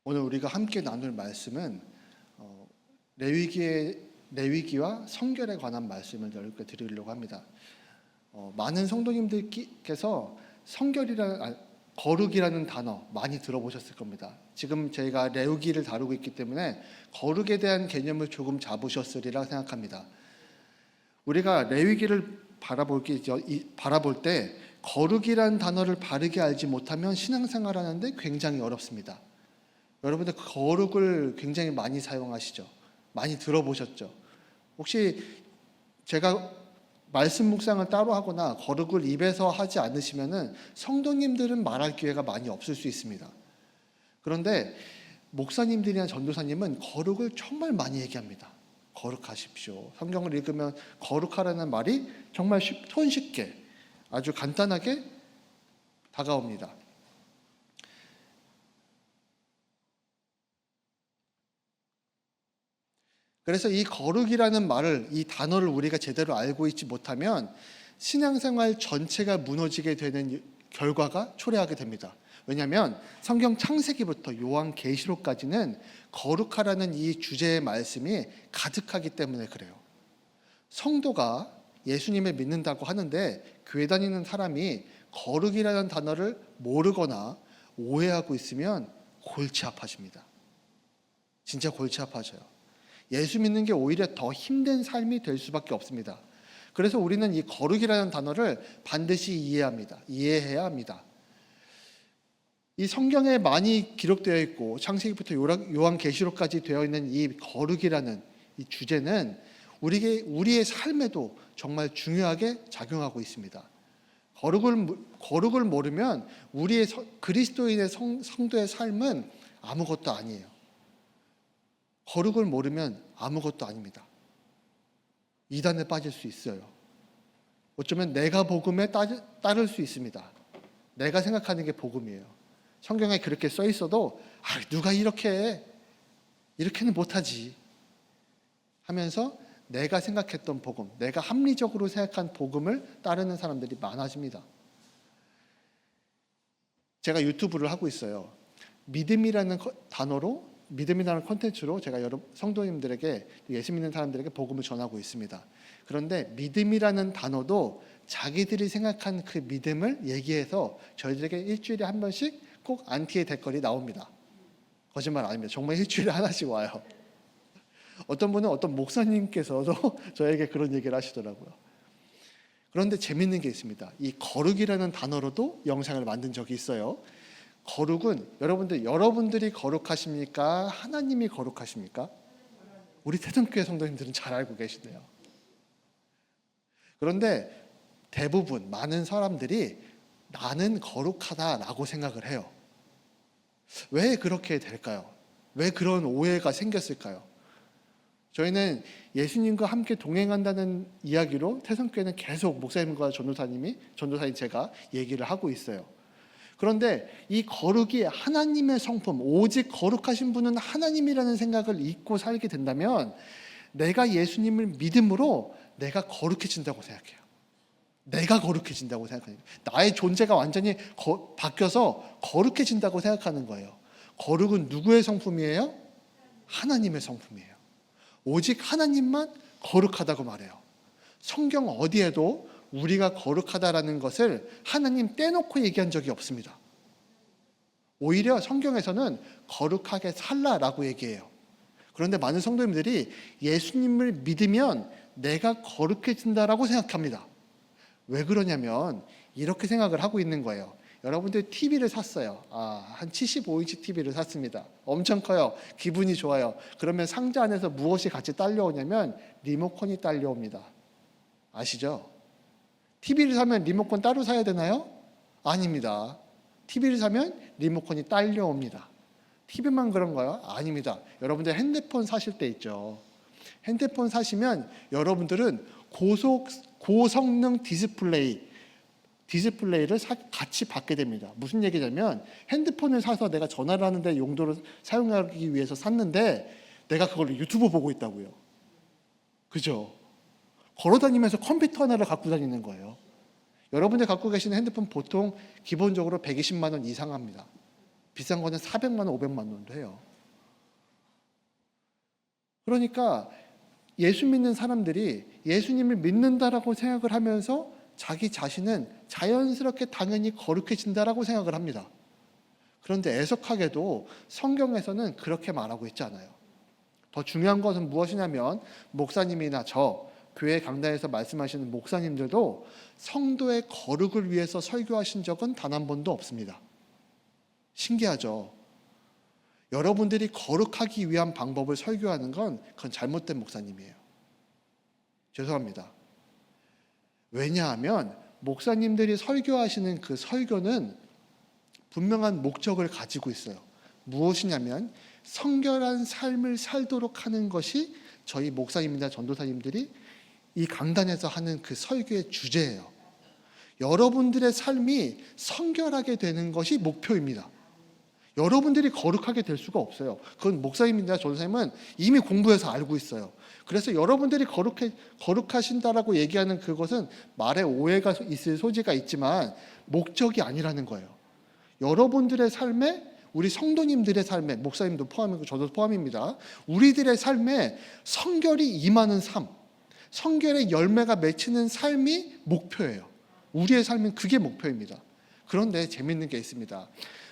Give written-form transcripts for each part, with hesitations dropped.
오늘 우리가 함께 나눌 말씀은 레위기와 성결에 관한 말씀을 여러분께 드리려고 합니다. 많은 성도님들께서 거룩이라는 단어 많이 들어보셨을 겁니다. 지금 저희가 레위기를 다루고 있기 때문에 거룩에 대한 개념을 조금 잡으셨으리라 생각합니다. 우리가 레위기를 바라볼 때 거룩이라는 단어를 바르게 알지 못하면 신앙생활 하는데 굉장히 어렵습니다. 여러분들 거룩을 굉장히 많이 사용하시죠? 많이 들어보셨죠? 혹시 제가 말씀 묵상을 따로 하거나 거룩을 입에서 하지 않으시면은 성도님들은 말할 기회가 많이 없을 수 있습니다. 그런데 목사님들이나 전도사님은 거룩을 정말 많이 얘기합니다. 거룩하십시오. 성경을 읽으면 거룩하라는 말이 정말 손쉽게 아주 간단하게 다가옵니다. 그래서 이 거룩이라는 말을, 이 단어를 우리가 제대로 알고 있지 못하면 신앙생활 전체가 무너지게 되는 결과가 초래하게 됩니다. 왜냐하면 성경 창세기부터 요한계시록까지는 거룩하라는 이 주제의 말씀이 가득하기 때문에 그래요. 성도가 예수님을 믿는다고 하는데 교회 다니는 사람이 거룩이라는 단어를 모르거나 오해하고 있으면 골치 아파집니다. 진짜 골치 아파져요. 예수 믿는 게 오히려 더 힘든 삶이 될 수밖에 없습니다. 그래서 우리는 이 거룩이라는 단어를 반드시 이해해야 합니다. 이 성경에 많이 기록되어 있고 창세기부터 요한계시록까지 되어 있는 이 거룩이라는 이 주제는 우리의 삶에도 정말 중요하게 작용하고 있습니다. 거룩을 모르면 우리의 그리스도인의 성도의 삶은 아무것도 아니에요. 거룩을 모르면 아무것도 아닙니다. 이단에 빠질 수 있어요. 어쩌면 내가 복음에 따를 수 있습니다. 내가 생각하는 게 복음이에요. 성경에 그렇게 써 있어도 누가 이렇게는 못하지 하면서 내가 생각했던 복음, 내가 합리적으로 생각한 복음을 따르는 사람들이 많아집니다. 제가 유튜브를 하고 있어요. 믿음이라는 콘텐츠로 제가 여러 성도님들에게, 예수 믿는 사람들에게 복음을 전하고 있습니다. 그런데 믿음이라는 단어도 자기들이 생각한 그 믿음을 얘기해서 저희들에게 일주일에 한 번씩 꼭 안티의 댓글이 나옵니다. 거짓말 아닙니다. 정말 일주일에 하나씩 와요. 어떤 분은 어떤 목사님께서도 저에게 그런 얘기를 하시더라고요. 그런데 재밌는 게 있습니다. 이 거룩이라는 단어로도 영상을 만든 적이 있어요. 거룩은 여러분들이 거룩하십니까? 하나님이 거룩하십니까? 우리 태동교회 성도님들은 잘 알고 계시네요. 그런데 대부분 많은 사람들이 나는 거룩하다라고 생각을 해요. 왜 그렇게 될까요? 왜 그런 오해가 생겼을까요? 저희는 예수님과 함께 동행한다는 이야기로 태성교회는 계속 목사님과 전도사님 제가 얘기를 하고 있어요. 그런데 이 거룩이 하나님의 성품, 오직 거룩하신 분은 하나님이라는 생각을 잊고 살게 된다면 내가 예수님을 믿음으로 내가 거룩해진다고 생각해요. 내가 거룩해진다고 생각해요. 나의 존재가 완전히 바뀌어서 거룩해진다고 생각하는 거예요. 거룩은 누구의 성품이에요? 하나님의 성품이에요. 오직 하나님만 거룩하다고 말해요. 성경 어디에도 우리가 거룩하다라는 것을 하나님 떼놓고 얘기한 적이 없습니다. 오히려 성경에서는 거룩하게 살라라고 얘기해요. 그런데 많은 성도님들이 예수님을 믿으면 내가 거룩해진다라고 생각합니다. 왜 그러냐면 이렇게 생각을 하고 있는 거예요. 여러분들 TV를 샀어요. 한 75인치 TV를 샀습니다. 엄청 커요. 기분이 좋아요. 그러면 상자 안에서 무엇이 같이 딸려오냐면 리모컨이 딸려옵니다. 아시죠? TV를 사면 리모컨 따로 사야 되나요? 아닙니다. TV를 사면 리모컨이 딸려옵니다. TV만 그런가요? 아닙니다. 여러분들 핸드폰 사실 때 있죠. 핸드폰 사시면 여러분들은 고성능 디스플레이를 같이 받게 됩니다. 무슨 얘기냐면 핸드폰을 사서 내가 전화를 하는데 용도로 사용하기 위해서 샀는데 내가 그걸 유튜브 보고 있다고요. 그죠? 걸어다니면서 컴퓨터 하나를 갖고 다니는 거예요. 여러분들 갖고 계시는 핸드폰 보통 기본적으로 120만 원 이상 합니다. 비싼 거는 400만 원, 500만 원도 해요. 그러니까 예수 믿는 사람들이 예수님을 믿는다라고 생각을 하면서 자기 자신은 자연스럽게 당연히 거룩해진다라고 생각을 합니다. 그런데 애석하게도 성경에서는 그렇게 말하고 있지 않아요. 더 중요한 것은 무엇이냐면 목사님이나 저 교회 강단에서 말씀하시는 목사님들도 성도의 거룩을 위해서 설교하신 적은 단 한 번도 없습니다. 신기하죠? 여러분들이 거룩하기 위한 방법을 설교하는 건 그건 잘못된 목사님이에요. 죄송합니다. 왜냐하면 목사님들이 설교하시는 그 설교는 분명한 목적을 가지고 있어요. 무엇이냐면 성결한 삶을 살도록 하는 것이 저희 목사님이나 전도사님들이 이 강단에서 하는 그 설교의 주제예요. 여러분들의 삶이 성결하게 되는 것이 목표입니다. 여러분들이 거룩하게 될 수가 없어요. 그건 목사님이나 전도사님은 이미 공부해서 알고 있어요. 그래서 여러분들이 거룩하신다라고 얘기하는 그것은 말에 오해가 있을 소지가 있지만 목적이 아니라는 거예요. 여러분들의 삶에, 우리 성도님들의 삶에, 목사님도 포함이고 저도 포함입니다. 우리들의 삶에 성결이 임하는 삶, 성결의 열매가 맺히는 삶이 목표예요. 우리의 삶은 그게 목표입니다. 그런데 재밌는 게 있습니다.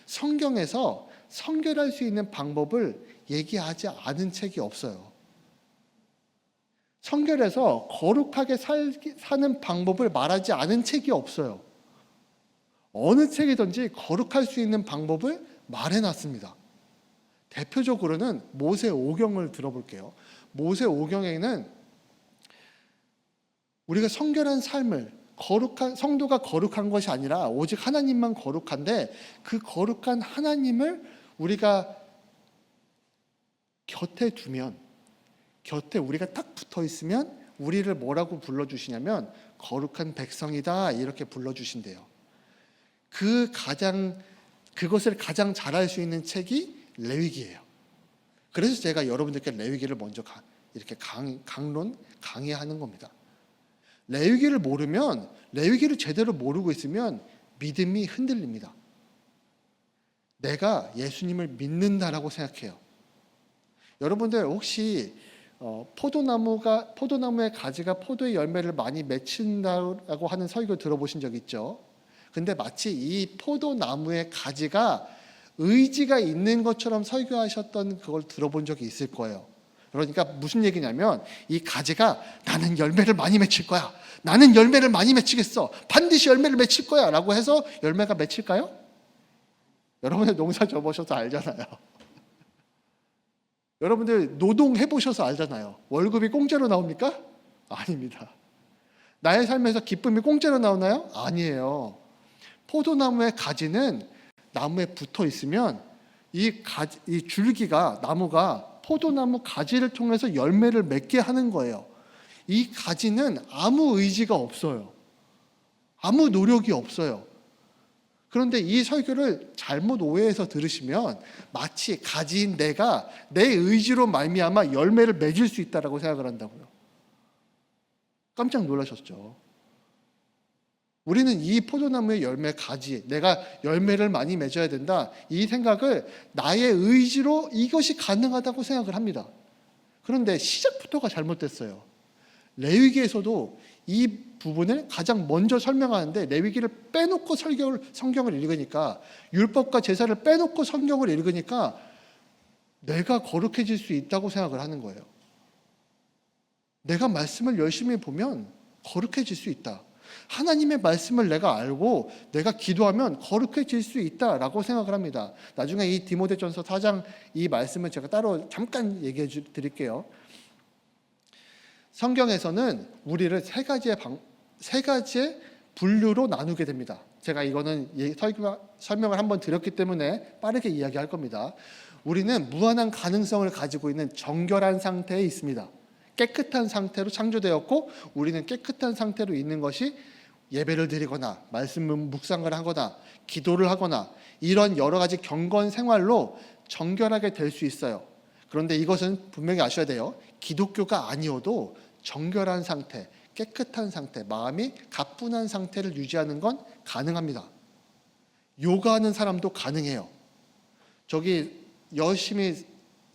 성경에서 성결할 수 있는 방법을 얘기하지 않은 책이 없어요. 성결해서 거룩하게 사는 방법을 말하지 않은 책이 없어요. 어느 책이든지 거룩할 수 있는 방법을 말해놨습니다. 대표적으로는 모세오경을 들어볼게요. 모세오경에는 우리가 성결한 삶을, 성도가 거룩한 것이 아니라 오직 하나님만 거룩한데 그 거룩한 하나님을 우리가 곁에 두면, 곁에 우리가 딱 붙어 있으면 우리를 뭐라고 불러주시냐면 거룩한 백성이다 이렇게 불러주신대요. 그것을 가장 잘할 수 있는 책이 레위기예요. 그래서 제가 여러분들께 레위기를 먼저 이렇게 강의하는 겁니다. 레위기를 모르면, 레위기를 제대로 모르고 있으면 믿음이 흔들립니다. 내가 예수님을 믿는다라고 생각해요. 여러분들 혹시 포도나무의 가지가 포도의 열매를 많이 맺힌다고 하는 설교 들어보신 적 있죠? 근데 마치 이 포도나무의 가지가 의지가 있는 것처럼 설교하셨던 그걸 들어본 적이 있을 거예요. 그러니까 무슨 얘기냐면 이 가지가 나는 열매를 많이 맺힐 거야. 나는 열매를 많이 맺히겠어. 반드시 열매를 맺힐 거야. 라고 해서 열매가 맺힐까요? 여러분들 농사 져보셔서 알잖아요. 여러분들 노동해보셔서 알잖아요. 월급이 공짜로 나옵니까? 아닙니다. 나의 삶에서 기쁨이 공짜로 나오나요? 아니에요. 포도나무의 가지는 나무에 붙어 있으면 이 줄기가, 나무가 포도나무 가지를 통해서 열매를 맺게 하는 거예요. 이 가지는 아무 의지가 없어요. 아무 노력이 없어요. 그런데 이 설교를 잘못 오해해서 들으시면 마치 가지인 내가 내 의지로 말미암아 열매를 맺을 수 있다라고 생각을 한다고요. 깜짝 놀라셨죠? 우리는 이 포도나무의 열매 가지, 내가 열매를 많이 맺어야 된다, 이 생각을 나의 의지로 이것이 가능하다고 생각을 합니다. 그런데 시작부터가 잘못됐어요. 레위기에서도 이 부분을 가장 먼저 설명하는데 레위기를 빼놓고 성경을 읽으니까, 율법과 제사를 빼놓고 성경을 읽으니까 내가 거룩해질 수 있다고 생각을 하는 거예요. 내가 말씀을 열심히 보면 거룩해질 수 있다. 하나님의 말씀을 내가 알고 내가 기도하면 거룩해질 수 있다라고 생각을 합니다. 나중에 이 디모데전서 4장 이 말씀을 제가 따로 잠깐 얘기해 드릴게요. 성경에서는 우리를 세 가지의 분류로 나누게 됩니다. 제가 이거는 설명을 한번 드렸기 때문에 빠르게 이야기할 겁니다. 우리는 무한한 가능성을 가지고 있는 정결한 상태에 있습니다. 깨끗한 상태로 창조되었고 우리는 깨끗한 상태로 있는 것이 예배를 드리거나 말씀 묵상을 하거나 기도를 하거나 이런 여러 가지 경건 생활로 정결하게 될 수 있어요. 그런데 이것은 분명히 아셔야 돼요. 기독교가 아니어도 정결한 상태, 깨끗한 상태, 마음이 가뿐한 상태를 유지하는 건 가능합니다. 요가하는 사람도 가능해요. 저기 열심히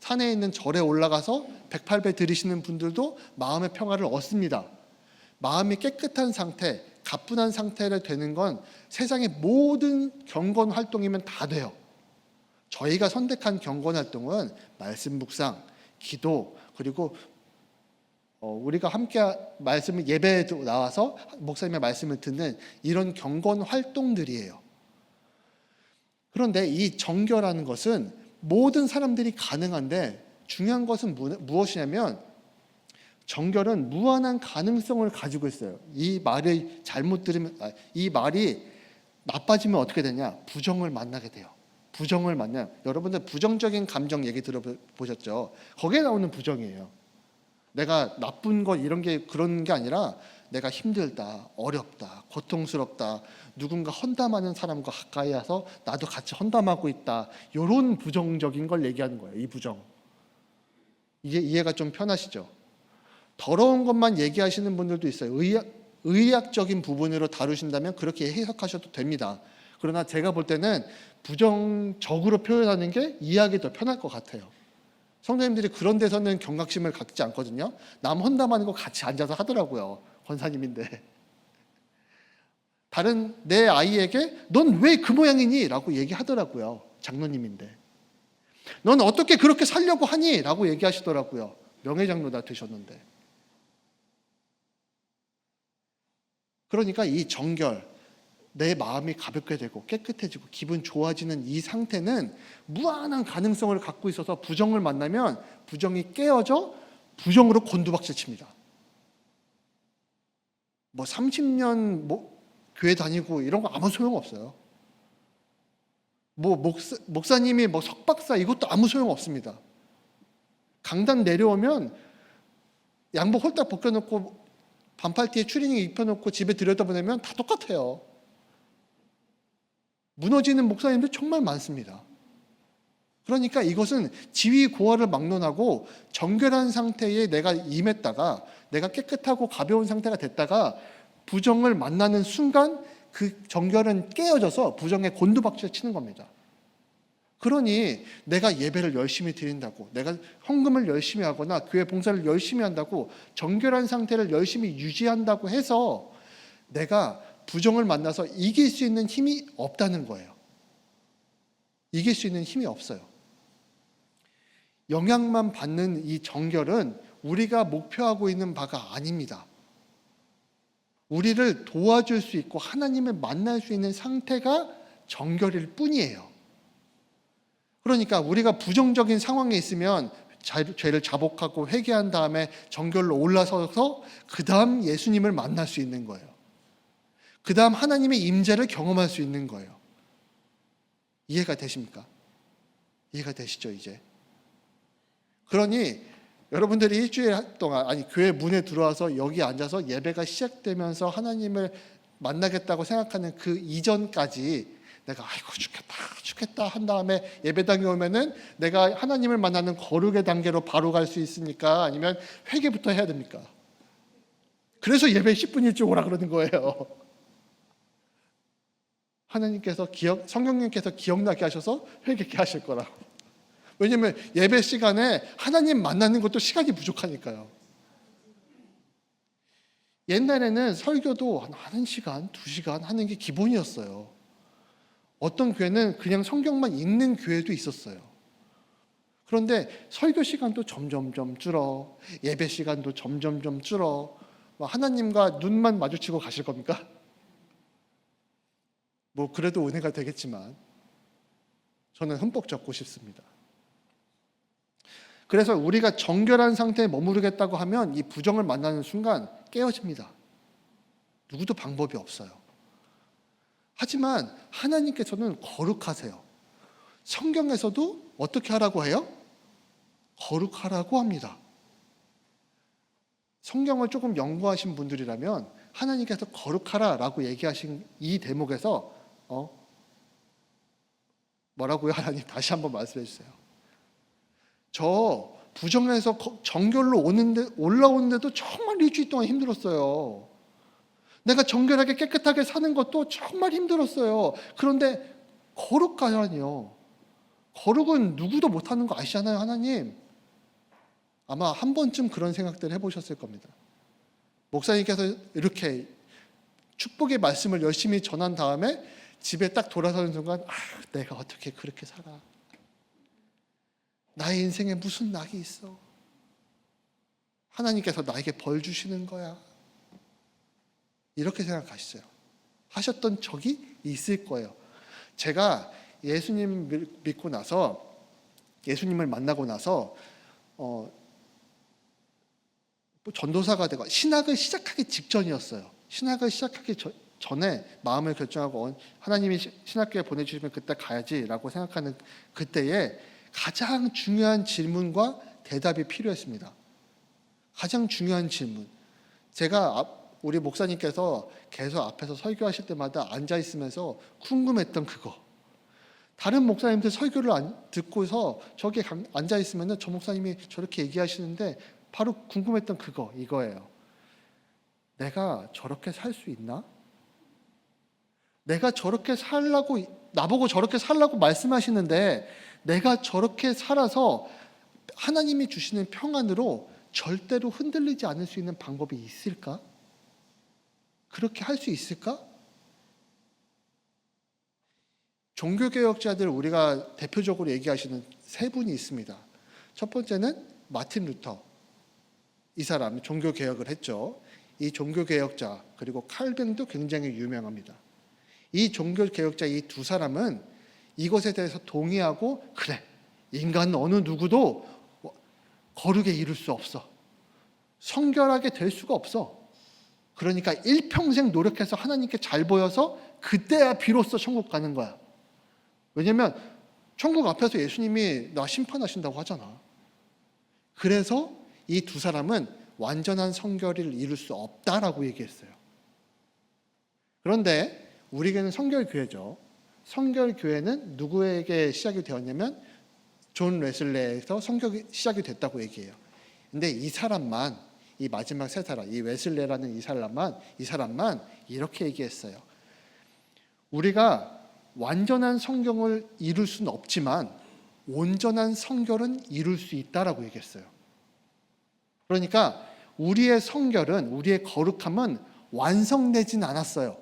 산에 있는 절에 올라가서 108배 드리시는 분들도 마음의 평화를 얻습니다. 마음이 깨끗한 상태, 가뿐한 상태를 되는 건 세상의 모든 경건 활동이면 다 돼요. 저희가 선택한 경건 활동은 말씀 묵상, 기도, 그리고 우리가 함께 말씀을 예배에도 나와서 목사님의 말씀을 듣는 이런 경건 활동들이에요. 그런데 이 정결하는 것은 모든 사람들이 가능한데 중요한 것은 무엇이냐면 정결은 무한한 가능성을 가지고 있어요. 이 말을 잘못 들으면 이 말이 나빠지면 어떻게 되냐? 부정을 만나게 돼요. 부정을 만나요. 여러분들 부정적인 감정 얘기 들어보셨죠? 거기에 나오는 부정이에요. 내가 나쁜 것 이런 게 그런 게 아니라 내가 힘들다, 어렵다, 고통스럽다, 누군가 헌담하는 사람과 가까이 와서 나도 같이 헌담하고 있다. 이런 부정적인 걸 얘기하는 거예요. 이 부정. 이게 이해가 좀 편하시죠? 더러운 것만 얘기하시는 분들도 있어요. 의학적인 부분으로 다루신다면 그렇게 해석하셔도 됩니다. 그러나 제가 볼 때는 부정적으로 표현하는 게 이해하기 더 편할 것 같아요. 성도님들이 그런 데서는 경각심을 갖지 않거든요. 남 헌담하는 거 같이 앉아서 하더라고요. 권사님인데. 다른 내 아이에게 넌 왜 그 모양이니? 라고 얘기하더라고요. 장로님인데. 넌 어떻게 그렇게 살려고 하니? 라고 얘기하시더라고요. 명예장로다 되셨는데. 그러니까 이 정결, 내 마음이 가볍게 되고 깨끗해지고 기분 좋아지는 이 상태는 무한한 가능성을 갖고 있어서 부정을 만나면 부정이 깨어져 부정으로 곤두박질 칩니다. 30년 교회 다니고 이런 거 아무 소용없어요. 목사님이 석박사 이것도 아무 소용없습니다. 강단 내려오면 양복 홀딱 벗겨놓고 반팔티에 추리닝 입혀놓고 집에 들여다보내면 다 똑같아요. 무너지는 목사님들 정말 많습니다. 그러니까 이것은 지위 고하를 막론하고 정결한 상태에 내가 임했다가 내가 깨끗하고 가벼운 상태가 됐다가 부정을 만나는 순간 그 정결은 깨어져서 부정에 곤두박질 치는 겁니다. 그러니 내가 예배를 열심히 드린다고, 내가 헌금을 열심히 하거나 교회 봉사를 열심히 한다고, 정결한 상태를 열심히 유지한다고 해서 내가 부정을 만나서 이길 수 있는 힘이 없다는 거예요. 이길 수 있는 힘이 없어요. 영향만 받는 이 정결은 우리가 목표하고 있는 바가 아닙니다. 우리를 도와줄 수 있고 하나님을 만날 수 있는 상태가 정결일 뿐이에요. 그러니까 우리가 부정적인 상황에 있으면 죄를 자복하고 회개한 다음에 정결로 올라서서 그 다음 예수님을 만날 수 있는 거예요. 그 다음 하나님의 임재를 경험할 수 있는 거예요. 이해가 되십니까? 이해가 되시죠 이제? 그러니 여러분들이 일주일 동안 교회 문에 들어와서 여기 앉아서 예배가 시작되면서 하나님을 만나겠다고 생각하는 그 이전까지 내가 아이고 죽겠다 한 다음에 예배당에 오면은 내가 하나님을 만나는 거룩의 단계로 바로 갈 수 있습니까? 아니면 회개부터 해야 됩니까? 그래서 예배 10분 일찍 오라 그러는 거예요. 하나님께서 성령님께서 기억나게 하셔서 회개케 하실 거라고. 왜냐하면 예배 시간에 하나님 만나는 것도 시간이 부족하니까요. 옛날에는 설교도 한 1시간, 2시간 하는 게 기본이었어요. 어떤 교회는 그냥 성경만 읽는 교회도 있었어요. 그런데 설교 시간도 점점점 줄어, 예배 시간도 점점점 줄어. 하나님과 눈만 마주치고 가실 겁니까? 그래도 은혜가 되겠지만 저는 흠뻑 젖고 싶습니다. 그래서 우리가 정결한 상태에 머무르겠다고 하면 이 부정을 만나는 순간 깨어집니다. 누구도 방법이 없어요. 하지만 하나님께서는 거룩하세요. 성경에서도 어떻게 하라고 해요? 거룩하라고 합니다. 성경을 조금 연구하신 분들이라면 하나님께서 거룩하라라고 얘기하신 이 대목에서 뭐라고요? 하나님 다시 한번 말씀해 주세요. 저 부정에서 정결로 올라오는데도 정말 일주일 동안 힘들었어요. 내가 정결하게 깨끗하게 사는 것도 정말 힘들었어요. 그런데 거룩하라니요. 거룩은 누구도 못하는 거 아시잖아요, 하나님. 아마 한 번쯤 그런 생각들 해보셨을 겁니다. 목사님께서 이렇게 축복의 말씀을 열심히 전한 다음에 집에 딱 돌아서는 순간, 내가 어떻게 그렇게 살아? 나의 인생에 무슨 낙이 있어? 하나님께서 나에게 벌 주시는 거야. 이렇게 생각하시죠. 하셨던 적이 있을 거예요. 제가 예수님 믿고 나서, 예수님을 만나고 나서 전도사가 되고 신학을 시작하기 직전이었어요. 신학을 시작하기 전에 마음을 결정하고 하나님이 신학교에 보내주시면 그때 가야지라고 생각하는 그때에 가장 중요한 질문과 대답이 필요했습니다. 가장 중요한 질문. 제가 우리 목사님께서 계속 앞에서 설교하실 때마다 앉아 있으면서 궁금했던 그거. 다른 목사님들 설교를 듣고서 저기 앉아 있으면 저 목사님이 저렇게 얘기하시는데 바로 궁금했던 그거, 이거예요. 내가 저렇게 살 수 있나? 내가 저렇게 살라고, 나보고 저렇게 살라고 말씀하시는데 내가 저렇게 살아서 하나님이 주시는 평안으로 절대로 흔들리지 않을 수 있는 방법이 있을까? 그렇게 할 수 있을까? 종교개혁자들 우리가 대표적으로 얘기하시는 세 분이 있습니다. 첫 번째는 마틴 루터. 이 사람 종교개혁을 했죠. 이 종교개혁자 그리고 칼뱅도 굉장히 유명합니다. 이 종교개혁자 이 두 사람은 이것에 대해서 동의하고, 그래, 인간은 어느 누구도 거룩에 이룰 수 없어. 성결하게 될 수가 없어. 그러니까 일평생 노력해서 하나님께 잘 보여서 그때야 비로소 천국 가는 거야. 왜냐면 천국 앞에서 예수님이 나 심판하신다고 하잖아. 그래서 이 두 사람은 완전한 성결을 이룰 수 없다라고 얘기했어요. 그런데 우리에게는 성결교회죠. 성결교회는 누구에게 시작이 되었냐면 존 웨슬레에서 성결이 시작이 됐다고 얘기해요. 근데 이 사람만, 이 마지막 세 사람, 이 웨슬레라는 이 사람만 이렇게 얘기했어요. 우리가 완전한 성경을 이룰 수는 없지만 온전한 성결은 이룰 수 있다라고 얘기했어요. 그러니까 우리의 성결은, 우리의 거룩함은 완성되진 않았어요.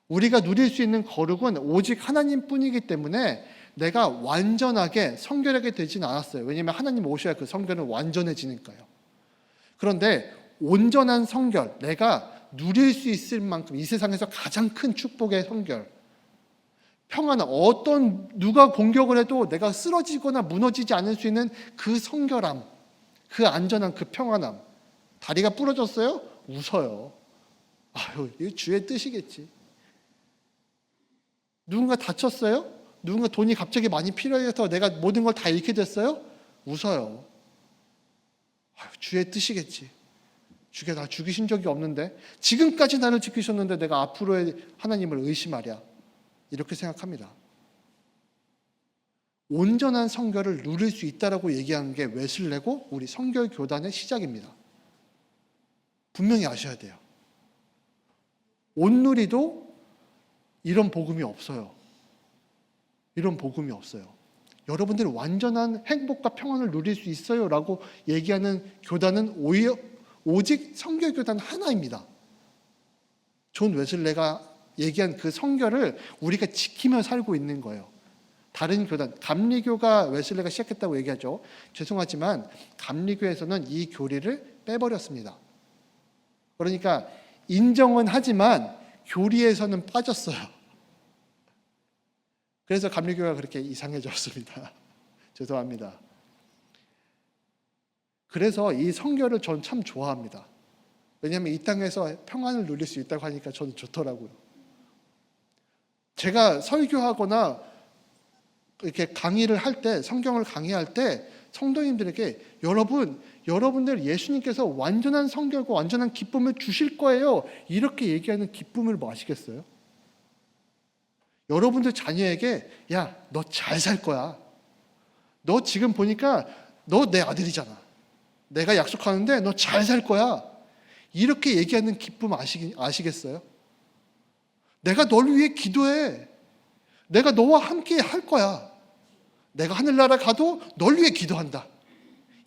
우리가 누릴 수 있는 거룩은 오직 하나님뿐이기 때문에 내가 완전하게 성결하게 되진 않았어요. 왜냐하면 하나님 오셔야 그 성결은 완전해지니까요. 그런데 온전한 성결, 내가 누릴 수 있을 만큼 이 세상에서 가장 큰 축복의 성결, 평안함, 누가 공격을 해도 내가 쓰러지거나 무너지지 않을 수 있는 그 성결함, 그 안전함, 그 평안함. 다리가 부러졌어요? 웃어요. 아유, 이거 주의 뜻이겠지. 누군가 다쳤어요? 누군가 돈이 갑자기 많이 필요해서 내가 모든 걸 다 잃게 됐어요? 웃어요. 아유, 주의 뜻이겠지. 주께 나 죽이신 적이 없는데, 지금까지 나를 지키셨는데 내가 앞으로의 하나님을 의심하랴. 이렇게 생각합니다. 온전한 성결을 누릴 수 있다라고 얘기하는 게 웨슬레고 우리 성결교단의 시작입니다. 분명히 아셔야 돼요. 온누리도 이런 복음이 없어요. 이런 복음이 없어요. 여러분들이 완전한 행복과 평안을 누릴 수 있어요 라고 얘기하는 교단은 오직 성결교단 하나입니다. 존 웨슬레가 얘기한 그 성결을 우리가 지키며 살고 있는 거예요. 다른 교단, 감리교가 웨슬레가 시작했다고 얘기하죠. 죄송하지만 감리교에서는 이 교리를 빼버렸습니다. 그러니까 인정은 하지만 교리에서는 빠졌어요. 그래서 감리교가 그렇게 이상해졌습니다. 죄송합니다. 그래서 이 성결을 전 참 좋아합니다. 왜냐하면 이 땅에서 평안을 누릴 수 있다고 하니까 저는 좋더라고요. 제가 설교하거나 이렇게 강의를 할 때, 성경을 강의할 때 성도님들에게 여러분들 예수님께서 완전한 성결과 완전한 기쁨을 주실 거예요. 이렇게 얘기하는 기쁨을 뭐 아시겠어요? 여러분들 자녀에게 야, 너 잘 살 거야. 너 지금 보니까 너 내 아들이잖아. 내가 약속하는데 너 잘 살 거야. 이렇게 얘기하는 기쁨 아시겠어요? 내가 널 위해 기도해. 내가 너와 함께 할 거야. 내가 하늘나라 가도 널 위해 기도한다.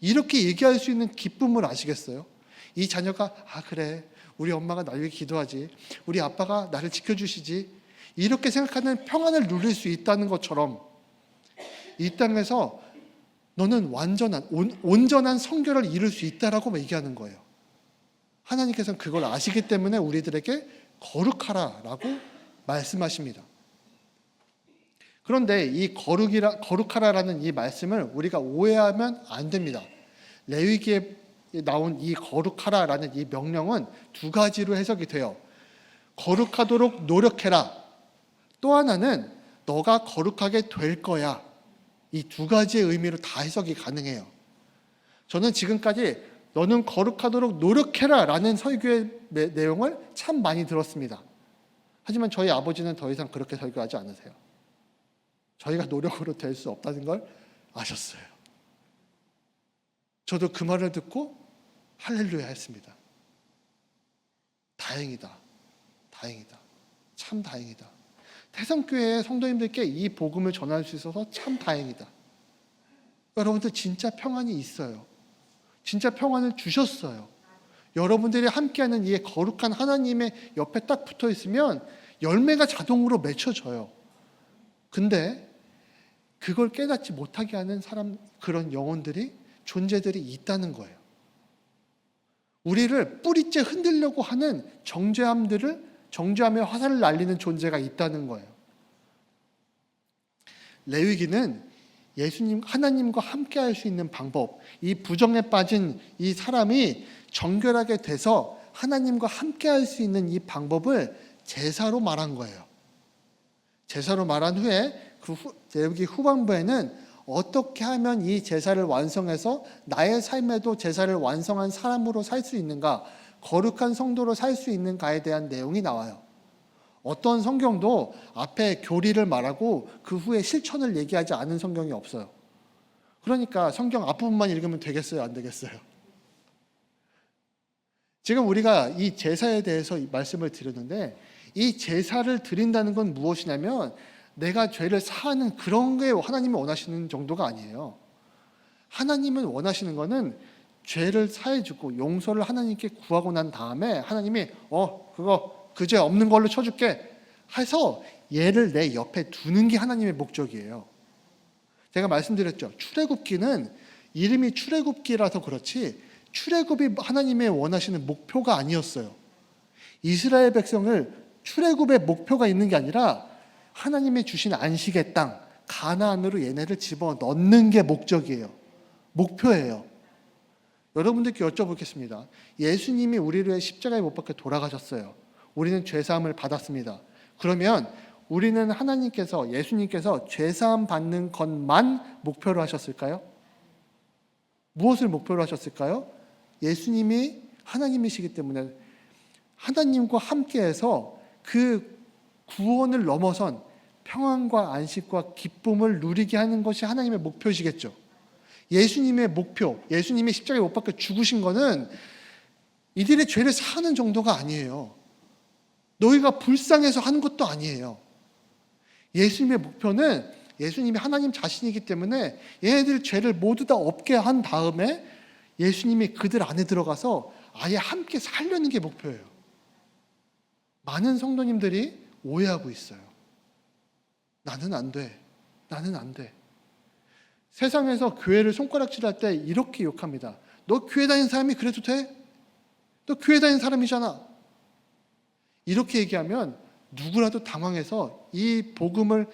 이렇게 얘기할 수 있는 기쁨을 아시겠어요? 이 자녀가 그래, 우리 엄마가 날 위해 기도하지, 우리 아빠가 나를 지켜주시지, 이렇게 생각하는 평안을 누릴 수 있다는 것처럼 이 땅에서 너는 온전한 성결을 이룰 수 있다라고 얘기하는 거예요. 하나님께서는 그걸 아시기 때문에 우리들에게 거룩하라라고 말씀하십니다. 그런데 이 거룩하라라는 이 말씀을 우리가 오해하면 안 됩니다. 레위기에 나온 이 거룩하라라는 이 명령은 두 가지로 해석이 돼요. 거룩하도록 노력해라. 또 하나는 너가 거룩하게 될 거야. 이 두 가지의 의미로 다 해석이 가능해요. 저는 지금까지 너는 거룩하도록 노력해라 라는 설교의 내용을 참 많이 들었습니다. 하지만 저희 아버지는 더 이상 그렇게 설교하지 않으세요. 저희가 노력으로 될 수 없다는 걸 아셨어요. 저도 그 말을 듣고 할렐루야 했습니다. 다행이다. 다행이다. 참 다행이다. 태성교회의 성도님들께 이 복음을 전할 수 있어서 참 다행이다. 여러분들 진짜 평안이 있어요. 진짜 평안을 주셨어요. 여러분들이 함께하는 이 거룩한 하나님의 옆에 딱 붙어 있으면 열매가 자동으로 맺혀져요. 근데 그걸 깨닫지 못하게 하는 그런 영혼들이, 존재들이 있다는 거예요. 우리를 뿌리째 흔들려고 하는 정죄함의 화살을 날리는 존재가 있다는 거예요. 레위기는 하나님과 함께 할 수 있는 방법, 이 부정에 빠진 이 사람이 정결하게 돼서 하나님과 함께 할 수 있는 이 방법을 제사로 말한 거예요. 제사로 말한 후에 레위기 후반부에는 어떻게 하면 이 제사를 완성해서 나의 삶에도 제사를 완성한 사람으로 살 수 있는가, 거룩한 성도로 살 수 있는가에 대한 내용이 나와요. 어떤 성경도 앞에 교리를 말하고 그 후에 실천을 얘기하지 않은 성경이 없어요. 그러니까 성경 앞부분만 읽으면 되겠어요? 안 되겠어요? 지금 우리가 이 제사에 대해서 말씀을 드렸는데, 이 제사를 드린다는 건 무엇이냐면 내가 죄를 사하는 그런 게 하나님이 원하시는 정도가 아니에요. 하나님은 원하시는 거는 죄를 사해주고 용서를 하나님께 구하고 난 다음에 하나님이 그 죄 없는 걸로 쳐줄게 해서 얘를 내 옆에 두는 게 하나님의 목적이에요. 제가 말씀드렸죠. 출애굽기는 이름이 출애굽기라서 그렇지 출애굽이 하나님의 원하시는 목표가 아니었어요. 이스라엘 백성을 출애굽의 목표가 있는 게 아니라 하나님의 주신 안식의 땅 가나안으로 얘네를 집어넣는 게 목적이에요. 목표예요. 여러분들께 여쭤보겠습니다. 예수님이 우리를 위해 십자가에 못 박혀 돌아가셨어요. 우리는 죄사함을 받았습니다. 그러면 우리는 예수님께서 죄사함 받는 것만 목표로 하셨을까요? 무엇을 목표로 하셨을까요? 예수님이 하나님이시기 때문에 하나님과 함께해서 그 구원을 넘어선 평안과 안식과 기쁨을 누리게 하는 것이 하나님의 목표시겠죠. 예수님의 목표, 예수님이 십자가에 못 박혀 죽으신 것은 이들의 죄를 사하는 정도가 아니에요. 너희가 불쌍해서 하는 것도 아니에요. 예수님의 목표는 예수님이 하나님 자신이기 때문에 얘네들 죄를 모두 다 없게 한 다음에 예수님이 그들 안에 들어가서 아예 함께 살려는 게 목표예요. 많은 성도님들이 오해하고 있어요. 나는 안 돼. 나는 안 돼. 세상에서 교회를 손가락질할 때 이렇게 욕합니다. 너 교회 다니는 사람이 그래도 돼? 너 교회 다니는 사람이잖아. 이렇게 얘기하면 누구라도 당황해서 이 복음을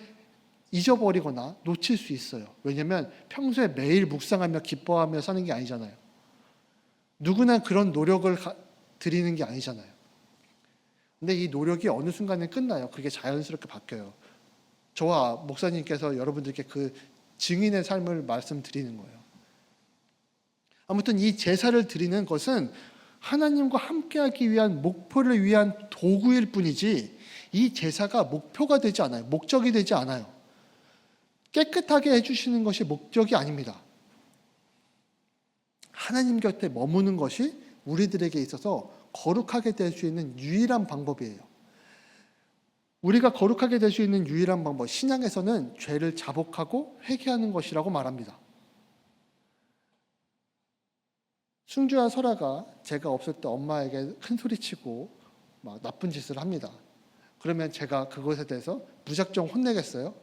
잊어버리거나 놓칠 수 있어요. 왜냐하면 평소에 매일 묵상하며 기뻐하며 사는 게 아니잖아요. 누구나 그런 노력을 드리는 게 아니잖아요. 근데 이 노력이 어느 순간에 끝나요. 그게 자연스럽게 바뀌어요. 저와 목사님께서 여러분들께 그 증인의 삶을 말씀드리는 거예요. 아무튼 이 제사를 드리는 것은 하나님과 함께하기 위한 목표를 위한 도구일 뿐이지 이 제사가 목표가 되지 않아요. 목적이 되지 않아요. 깨끗하게 해주시는 것이 목적이 아닙니다. 하나님 곁에 머무는 것이 우리들에게 있어서 거룩하게 될 수 있는 유일한 방법이에요. 우리가 거룩하게 될 수 있는 유일한 방법, 신약에서는 죄를 자복하고 회개하는 것이라고 말합니다. 승주와 설아가 제가 없을 때 엄마에게 큰 소리치고 막 나쁜 짓을 합니다. 그러면 제가 그것에 대해서 무작정 혼내겠어요?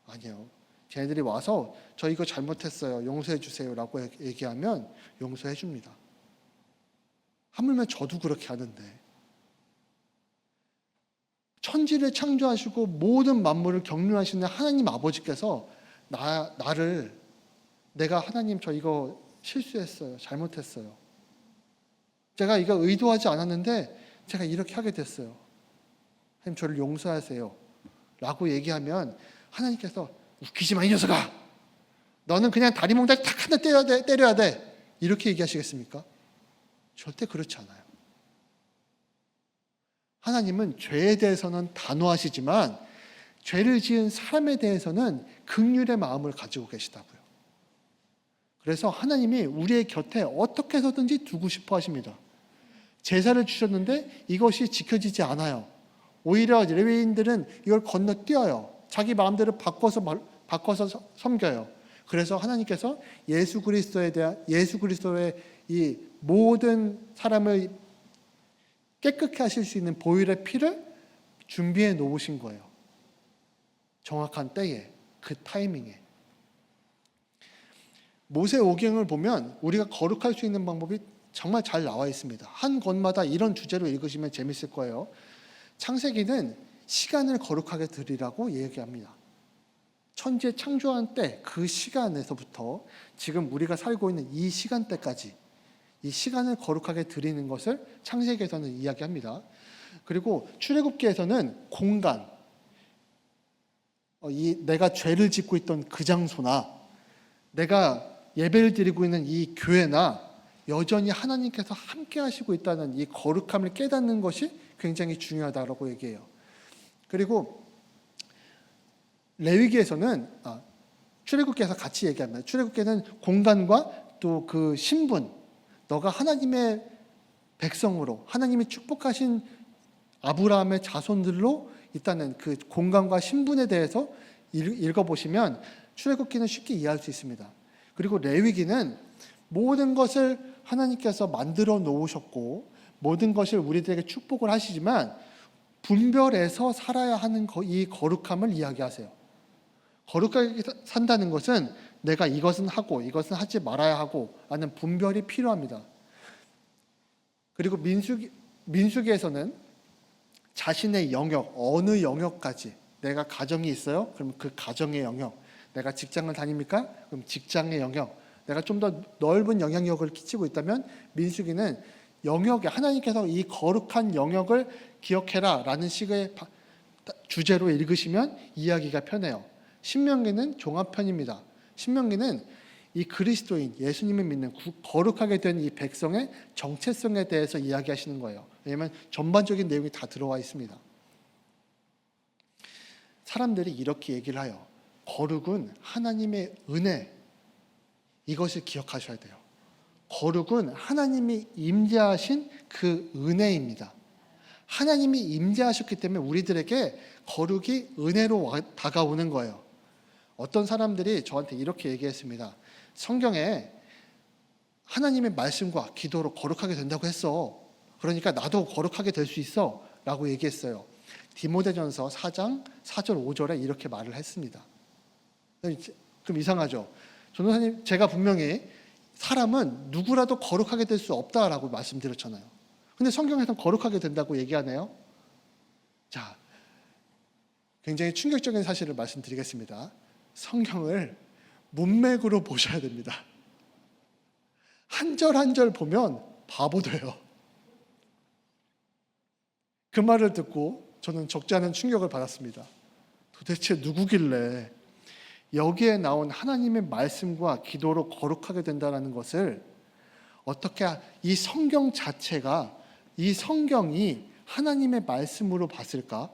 아니요. 쟤네들이 와서 저 이거 잘못했어요, 용서해 주세요라고 얘기하면 용서해 줍니다. 하물며 저도 그렇게 하는데, 천지를 창조하시고 모든 만물을 경륜하시는 하나님 아버지께서 나를 내가 하나님 저 이거 실수했어요, 잘못했어요, 제가 이거 의도하지 않았는데 제가 이렇게 하게 됐어요, 하나님 저를 용서하세요 라고 얘기하면 하나님께서 웃기지 마 이 녀석아, 너는 그냥 다리 몽둥이 탁 한 대 때려야 돼 이렇게 얘기하시겠습니까? 절대 그렇지 않아요. 하나님은 죄에 대해서는 단호하시지만 죄를 지은 사람에 대해서는 긍휼의 마음을 가지고 계시다고요. 그래서 하나님이 우리의 곁에 어떻게 해서든지 두고 싶어 하십니다. 제사를 주셨는데 이것이 지켜지지 않아요. 오히려 레위인들은 이걸 건너뛰어요. 자기 마음대로 바꿔서 섬겨요. 그래서 하나님께서 예수 그리스도의 이 모든 사람을 깨끗게 하실 수 있는 보혈의 피를 준비해 놓으신 거예요. 정확한 때에, 그 타이밍에. 모세오경을 보면 우리가 거룩할 수 있는 방법이 정말 잘 나와 있습니다. 한 권마다 이런 주제로 읽으시면 재밌을 거예요. 창세기는 시간을 거룩하게 드리라고 얘기합니다. 천지의 창조한 때, 그 시간에서부터 지금 우리가 살고 있는 이 시간대까지 이 시간을 거룩하게 드리는 것을 창세기에서는 이야기합니다. 그리고 출애굽기에서는 공간, 내가 죄를 짓고 있던 그 장소나 내가 예배를 드리고 있는 이 교회나 여전히 하나님께서 함께 하시고 있다는 이 거룩함을 깨닫는 것이 굉장히 중요하다고 얘기해요. 그리고 레위기에서는 출애굽기에서 같이 얘기합니다. 출애굽기에는 공간과 또 그 신분, 너가 하나님의 백성으로 하나님이 축복하신 아브라함의 자손들로 있다는 그 공간과 신분에 대해서 읽어보시면 출애굽기는 쉽게 이해할 수 있습니다. 그리고 레위기는 모든 것을 하나님께서 만들어 놓으셨고 모든 것을 우리들에게 축복을 하시지만 분별해서 살아야 하는 이 거룩함을 이야기하세요. 거룩하게 산다는 것은 내가 이것은 하고 이것은 하지 말아야 하고 하는 분별이 필요합니다. 그리고 민수기에서는 자신의 영역, 어느 영역까지, 내가 가정이 있어요? 그럼 그 가정의 영역, 내가 직장을 다닙니까? 그럼 직장의 영역, 내가 좀 더 넓은 영향력을 끼치고 있다면 민수기는 영역에, 하나님께서 이 거룩한 영역을 기억해라 라는 식의 주제로 읽으시면 이해하기가 편해요. 신명기는 종합편입니다. 신명기는 이 그리스도인, 예수님을 믿는 거룩하게 된 이 백성의 정체성에 대해서 이야기하시는 거예요. 왜냐하면 전반적인 내용이 다 들어와 있습니다. 사람들이 이렇게 얘기를 해요. 거룩은 하나님의 은혜, 이것을 기억하셔야 돼요. 거룩은 하나님이 임재하신 그 은혜입니다. 하나님이 임재하셨기 때문에 우리들에게 거룩이 은혜로 다가오는 거예요. 어떤 사람들이 저한테 이렇게 얘기했습니다. 성경에 하나님의 말씀과 기도로 거룩하게 된다고 했어. 그러니까 나도 거룩하게 될 수 있어 라고 얘기했어요. 디모데전서 4장 4절 5절에 이렇게 말을 했습니다. 그럼 이상하죠. 전도사님, 제가 분명히 사람은 누구라도 거룩하게 될 수 없다라고 말씀드렸잖아요. 근데 성경에서는 거룩하게 된다고 얘기하네요. 자, 굉장히 충격적인 사실을 말씀드리겠습니다. 성경을 문맥으로 보셔야 됩니다. 한 절 한 절 보면 바보 돼요. 그 말을 듣고 저는 적지 않은 충격을 받았습니다. 도대체 누구길래 여기에 나온 하나님의 말씀과 기도로 거룩하게 된다는 것을 어떻게, 이 성경 자체가, 이 성경이 하나님의 말씀으로 봤을까?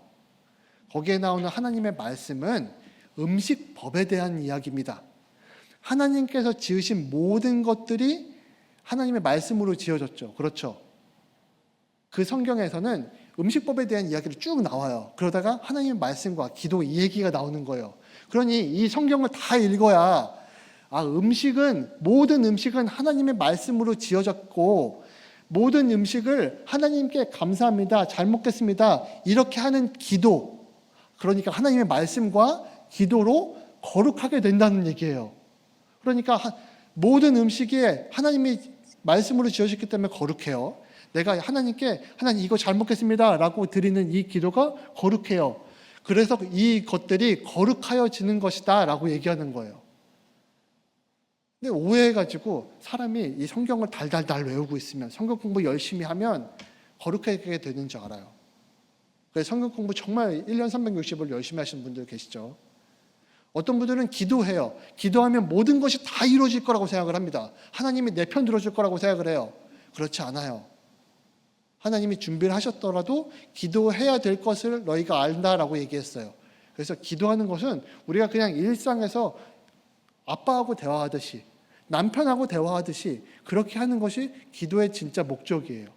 거기에 나오는 하나님의 말씀은 음식법에 대한 이야기입니다. 하나님께서 지으신 모든 것들이 하나님의 말씀으로 지어졌죠. 그렇죠? 그 성경에서는 음식법에 대한 이야기를 쭉 나와요. 그러다가 하나님의 말씀과 기도 이 얘기가 나오는 거예요. 그러니 이 성경을 다 읽어야 모든 음식은 하나님의 말씀으로 지어졌고 모든 음식을 하나님께 감사합니다, 잘 먹겠습니다 이렇게 하는 기도, 그러니까 하나님의 말씀과 기도로 거룩하게 된다는 얘기예요. 그러니까 모든 음식이 하나님이 말씀으로 지어졌기 때문에 거룩해요. 내가 하나님께 하나님 이거 잘 먹겠습니다 라고 드리는 이 기도가 거룩해요. 그래서 이 것들이 거룩하여지는 것이다 라고 얘기하는 거예요. 근데 오해해가지고 사람이 이 성경을 달달달 외우고 있으면, 성경 공부 열심히 하면 거룩하게 되는 줄 알아요. 그래서 성경 공부 정말 1년 360을 열심히 하시는 분들 계시죠. 어떤 분들은 기도해요. 기도하면 모든 것이 다 이루어질 거라고 생각을 합니다. 하나님이 내 편 들어줄 거라고 생각을 해요. 그렇지 않아요. 하나님이 준비를 하셨더라도 기도해야 될 것을 너희가 안다라고 얘기했어요. 그래서 기도하는 것은 우리가 그냥 일상에서 아빠하고 대화하듯이, 남편하고 대화하듯이 그렇게 하는 것이 기도의 진짜 목적이에요.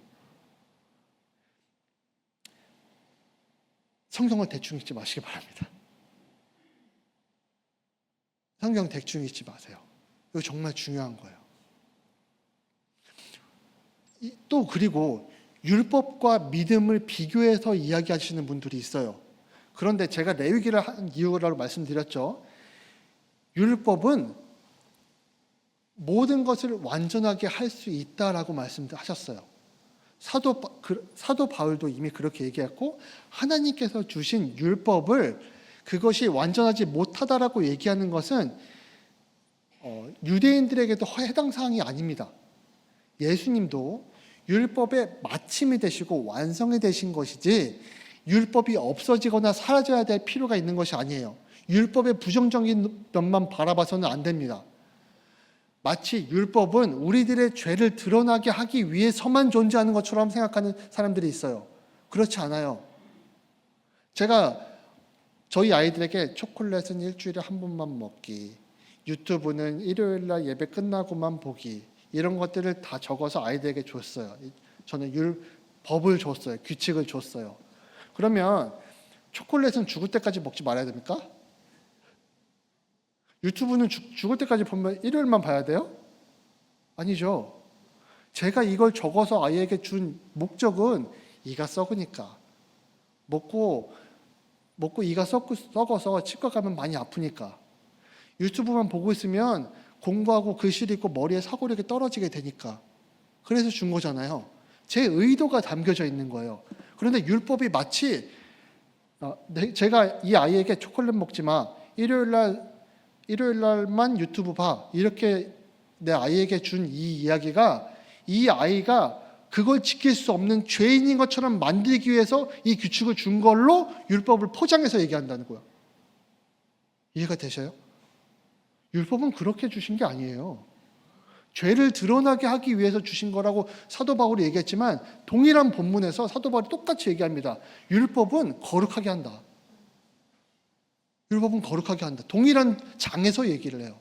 성경을 대충 읽지 마시기 바랍니다. 성경 대충 읽지 마세요. 이거 정말 중요한 거예요. 또 그리고 율법과 믿음을 비교해서 이야기하시는 분들이 있어요. 그런데 제가 레위기를 한 이유라고 말씀드렸죠. 율법은 모든 것을 완전하게 할 수 있다라고 말씀하셨어요. 사도 바울도 이미 그렇게 얘기했고, 하나님께서 주신 율법을 그것이 완전하지 못하다라고 얘기하는 것은 유대인들에게도 해당 사항이 아닙니다. 예수님도 율법의 마침이 되시고 완성이 되신 것이지 율법이 없어지거나 사라져야 될 필요가 있는 것이 아니에요. 율법의 부정적인 면만 바라봐서는 안 됩니다. 마치 율법은 우리들의 죄를 드러나게 하기 위해서만 존재하는 것처럼 생각하는 사람들이 있어요. 그렇지 않아요. 제가 저희 아이들에게 초콜릿은 일주일에 한 번만 먹기, 유튜브는 일요일날 예배 끝나고만 보기, 이런 것들을 다 적어서 아이들에게 줬어요. 저는 법을 줬어요. 규칙을 줬어요. 그러면 초콜릿은 죽을 때까지 먹지 말아야 됩니까? 유튜브는 죽을 때까지 보면 일요일만 봐야 돼요? 아니죠. 제가 이걸 적어서 아이에게 준 목적은 이가 썩으니까, 먹고 이가 썩어서 치과 가면 많이 아프니까, 유튜브만 보고 있으면 공부하고 글씨 읽고 머리에 사고력이 떨어지게 되니까, 그래서 준 거잖아요. 제 의도가 담겨져 있는 거예요. 그런데 율법이 마치 제가 이 아이에게 초콜릿 먹지 마, 일요일날만 유튜브 봐, 이렇게 내 아이에게 준 이 이야기가 이 아이가 그걸 지킬 수 없는 죄인인 것처럼 만들기 위해서 이 규칙을 준 걸로 율법을 포장해서 얘기한다는 거예요. 이해가 되셔요? 율법은 그렇게 주신 게 아니에요. 죄를 드러나게 하기 위해서 주신 거라고 사도 바울이 얘기했지만 동일한 본문에서 사도 바울이 똑같이 얘기합니다. 율법은 거룩하게 한다. 율법은 거룩하게 한다. 동일한 장에서 얘기를 해요.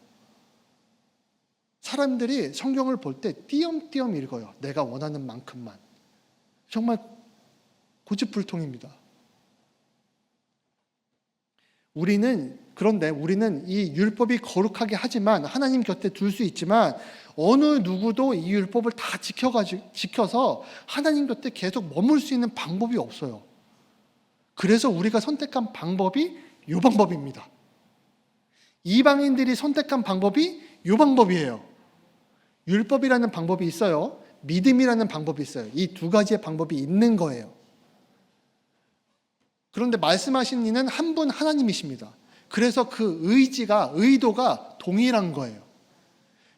사람들이 성경을 볼 때 띄엄띄엄 읽어요. 내가 원하는 만큼만. 정말 고집불통입니다. 그런데 우리는 이 율법이 거룩하게 하지만, 하나님 곁에 둘 수 있지만, 어느 누구도 이 율법을 다 지켜서 하나님 곁에 계속 머물 수 있는 방법이 없어요. 그래서 우리가 선택한 방법이 이 방법입니다. 이방인들이 선택한 방법이 이 방법이에요. 율법이라는 방법이 있어요. 믿음이라는 방법이 있어요. 이 두 가지의 방법이 있는 거예요. 그런데 말씀하신 이는 한 분 하나님이십니다. 그래서 그 의도가 동일한 거예요.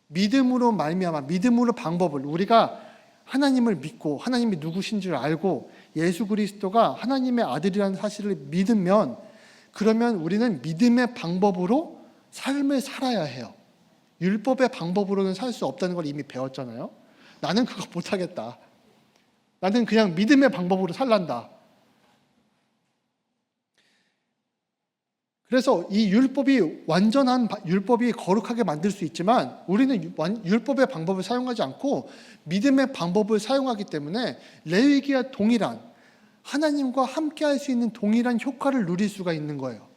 믿음으로 말미암아, 믿음으로 방법을, 우리가 하나님을 믿고 하나님이 누구신 줄 알고 예수 그리스도가 하나님의 아들이라는 사실을 믿으면, 그러면 우리는 믿음의 방법으로 삶을 살아야 해요. 율법의 방법으로는 살 수 없다는 걸 이미 배웠잖아요. 나는 그거 못하겠다. 나는 그냥 믿음의 방법으로 살란다. 그래서 이 율법이 거룩하게 만들 수 있지만, 우리는 율법의 방법을 사용하지 않고 믿음의 방법을 사용하기 때문에 레위기와 동일한 하나님과 함께할 수 있는 동일한 효과를 누릴 수가 있는 거예요.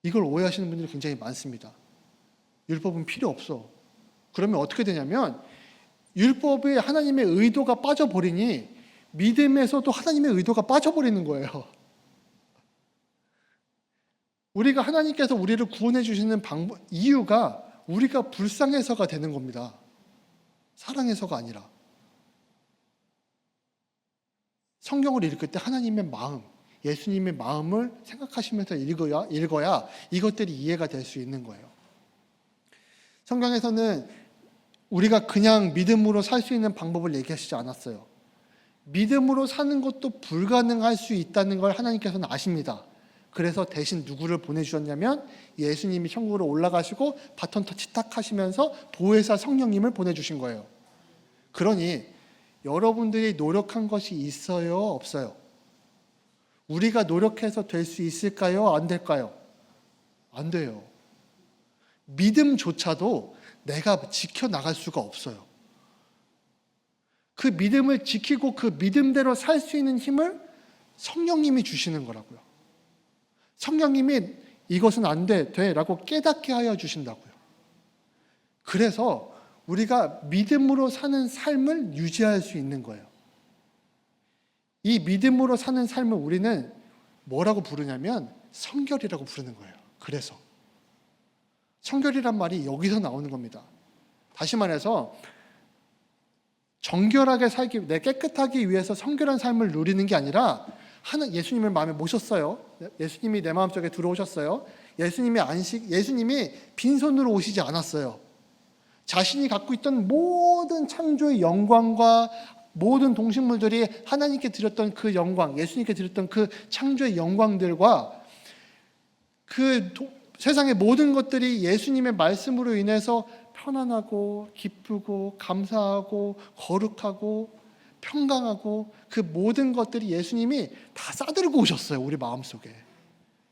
이걸 오해하시는 분들이 굉장히 많습니다. 율법은 필요 없어. 그러면 어떻게 되냐면 율법에 하나님의 의도가 빠져버리니 믿음에서도 하나님의 의도가 빠져버리는 거예요. 우리가 하나님께서 우리를 구원해 주시는 이유가 우리가 불쌍해서가 되는 겁니다. 사랑해서가 아니라. 성경을 읽을 때 하나님의 마음, 예수님의 마음을 생각하시면서 읽어야 이것들이 이해가 될 수 있는 거예요. 성경에서는 우리가 그냥 믿음으로 살 수 있는 방법을 얘기하시지 않았어요. 믿음으로 사는 것도 불가능할 수 있다는 걸 하나님께서는 아십니다. 그래서 대신 누구를 보내주셨냐면 예수님이 천국으로 올라가시고 바톤 터치 딱 하시면서 보혜사 성령님을 보내주신 거예요. 그러니 여러분들이 노력한 것이 있어요? 없어요? 우리가 노력해서 될 수 있을까요? 안 될까요? 안 돼요. 믿음조차도 내가 지켜나갈 수가 없어요. 그 믿음을 지키고 그 믿음대로 살 수 있는 힘을 성령님이 주시는 거라고요. 성령님이 이것은 안 돼, 라고 깨닫게 하여 주신다고요. 그래서 우리가 믿음으로 사는 삶을 유지할 수 있는 거예요. 이 믿음으로 사는 삶을 우리는 뭐라고 부르냐면 성결이라고 부르는 거예요. 그래서 성결이란 말이 여기서 나오는 겁니다. 다시 말해서 정결하게 살기, 내 깨끗하기 위해서 성결한 삶을 누리는 게 아니라 예수님을 마음에 모셨어요. 예수님이 내 마음속에 들어오셨어요. 예수님이 빈손으로 오시지 않았어요. 자신이 갖고 있던 모든 창조의 영광과 모든 동식물들이 하나님께 드렸던 그 영광, 예수님께 드렸던 그 창조의 영광들과 세상의 모든 것들이 예수님의 말씀으로 인해서 편안하고 기쁘고 감사하고 거룩하고 평강하고 그 모든 것들이 예수님이 다 싸들고 오셨어요. 우리 마음속에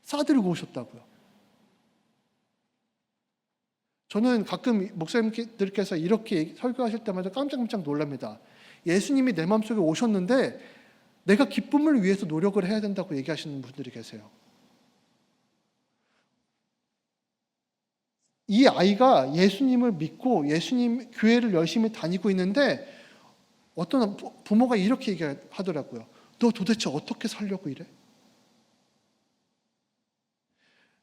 싸들고 오셨다고요. 저는 가끔 목사님들께서 이렇게 설교하실 때마다 깜짝깜짝 놀랍니다. 예수님이 내 마음속에 오셨는데 내가 기쁨을 위해서 노력을 해야 된다고 얘기하시는 분들이 계세요. 이 아이가 예수님을 믿고 예수님 교회를 열심히 다니고 있는데 어떤 부모가 이렇게 얘기하더라고요. 너 도대체 어떻게 살려고 이래?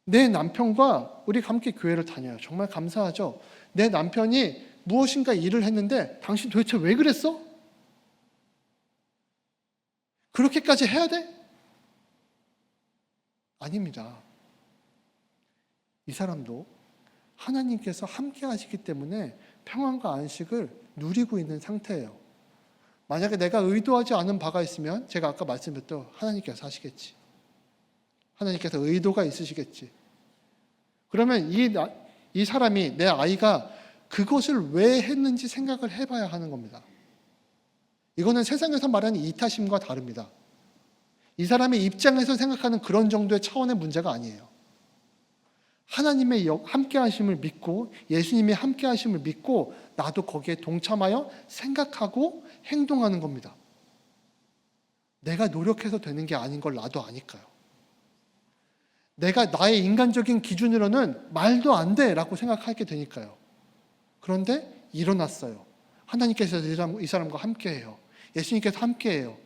내 남편과 우리 함께 교회를 다녀요. 정말 감사하죠. 내 남편이 무엇인가 일을 했는데 당신 도대체 왜 그랬어? 그렇게까지 해야 돼? 아닙니다. 이 사람도 하나님께서 함께 하시기 때문에 평안과 안식을 누리고 있는 상태예요. 만약에 내가 의도하지 않은 바가 있으면 제가 아까 말씀드렸던 하나님께서 하시겠지. 하나님께서 의도가 있으시겠지. 그러면 이 사람이, 내 아이가 그것을 왜 했는지 생각을 해봐야 하는 겁니다. 이거는 세상에서 말하는 이타심과 다릅니다. 이 사람의 입장에서 생각하는 그런 정도의 차원의 문제가 아니에요. 하나님의 함께하심을 믿고 예수님의 함께하심을 믿고 나도 거기에 동참하여 생각하고 행동하는 겁니다. 내가 노력해서 되는 게 아닌 걸 나도 아니까요. 내가 나의 인간적인 기준으로는 말도 안 돼 라고 생각하게 되니까요. 그런데 일어났어요. 하나님께서 이 사람과 함께해요. 예수님께서 함께해요.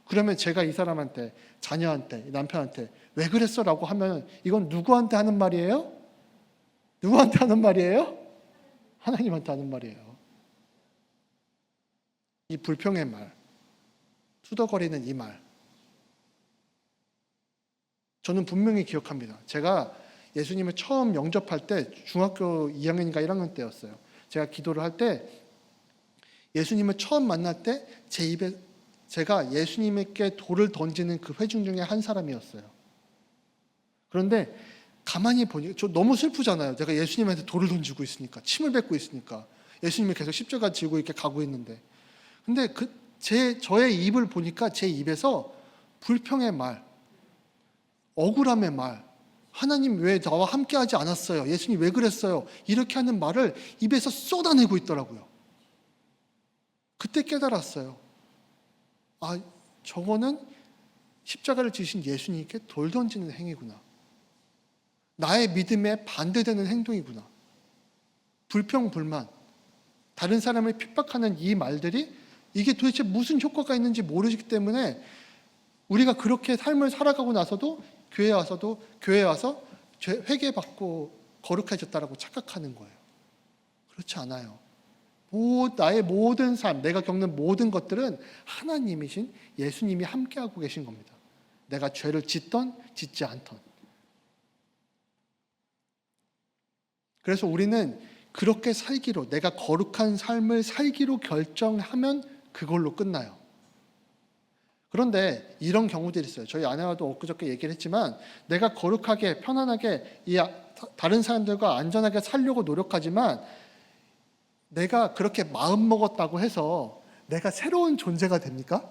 그러면 제가 이 사람한테, 자녀한테, 남편한테 왜 그랬어? 라고 하면 이건 누구한테 하는 말이에요? 누구한테 하는 말이에요? 하나님한테 하는 말이에요. 이 불평의 말, 투덜거리는 이 말, 저는 분명히 기억합니다. 제가 예수님을 처음 영접할 때 중학교 2학년인가 1학년 때였어요. 제가 기도를 할 때 예수님을 처음 만날 때 제가 예수님께 돌을 던지는 그 회중 중에 한 사람이었어요. 그런데 가만히 보니 저 너무 슬프잖아요. 제가 예수님한테 돌을 던지고 있으니까, 침을 뱉고 있으니까, 예수님이 계속 십자가 지고 이렇게 가고 있는데, 근데 저의 입을 보니까 제 입에서 불평의 말, 억울함의 말, 하나님 왜 나와 함께하지 않았어요? 예수님 왜 그랬어요? 이렇게 하는 말을 입에서 쏟아내고 있더라고요. 그때 깨달았어요. 아, 저거는 십자가를 지신 예수님께 돌 던지는 행위구나. 나의 믿음에 반대되는 행동이구나. 불평불만, 다른 사람을 핍박하는 이 말들이 이게 도대체 무슨 효과가 있는지 모르기 때문에 우리가 그렇게 삶을 살아가고 나서도 교회에 와서 회개받고 거룩해졌다라고 착각하는 거예요. 그렇지 않아요. 나의 모든 삶, 내가 겪는 모든 것들은 하나님이신 예수님이 함께하고 계신 겁니다. 내가 죄를 짓던 짓지 않던. 그래서 우리는 그렇게 살기로, 내가 거룩한 삶을 살기로 결정하면 그걸로 끝나요. 그런데 이런 경우들이 있어요. 저희 아내와도 엊그저께 얘기를 했지만 내가 거룩하게 편안하게 다른 사람들과 안전하게 살려고 노력하지만 내가 그렇게 마음먹었다고 해서 내가 새로운 존재가 됩니까?